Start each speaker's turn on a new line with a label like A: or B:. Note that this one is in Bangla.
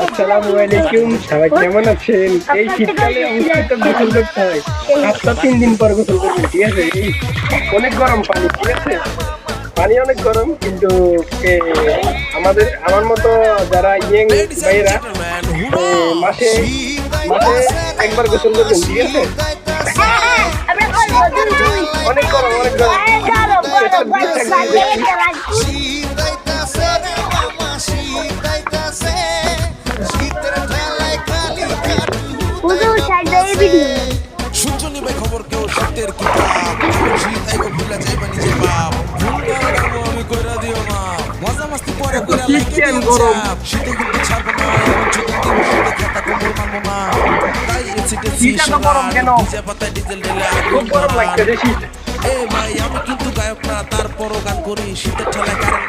A: আসসালামু আলাইকুম, সবাই কেমন আছেন? এই শীতকালে অবশ্যই তো গোসল করতে হয়। সপ্তাহ 3 দিন পর গোসল করবেন, ঠিক আছে? অনেক গরম পানি, ঠিক আছে? পানি অনেক গরম, কিন্তু আমার মতো যারা ইয়ং ভাইয়েরা মাসে মাসে একবার গোসল করবেন, ঠিক আছে? অনেক গরম, অনেক গরম।
B: শুনছো নি ভাই খবর কেউ শীতের কিতাব শীত আইগো ভুলা যাইবা নিজের বাপ ভুল করবো আমি কইরা দিও না মজা মাস্তি পরে কইরা লাইকে দিও
A: গরম।
B: চাপ শীতে কিন্তু ছাড়বো না এমন ছুটি দিব শীতে খাতা কোমর মানবো না তাই এসিতে
A: শীত এত গরম কেন?
B: ডিজে পাতা ডিজেল ঢেলে
A: খুব গরম লাগছে, শীত।
B: এ ভাই আমি কিন্তু গায়ক না তারপরও গান করি শীতের ঠেলায় কারেন্ট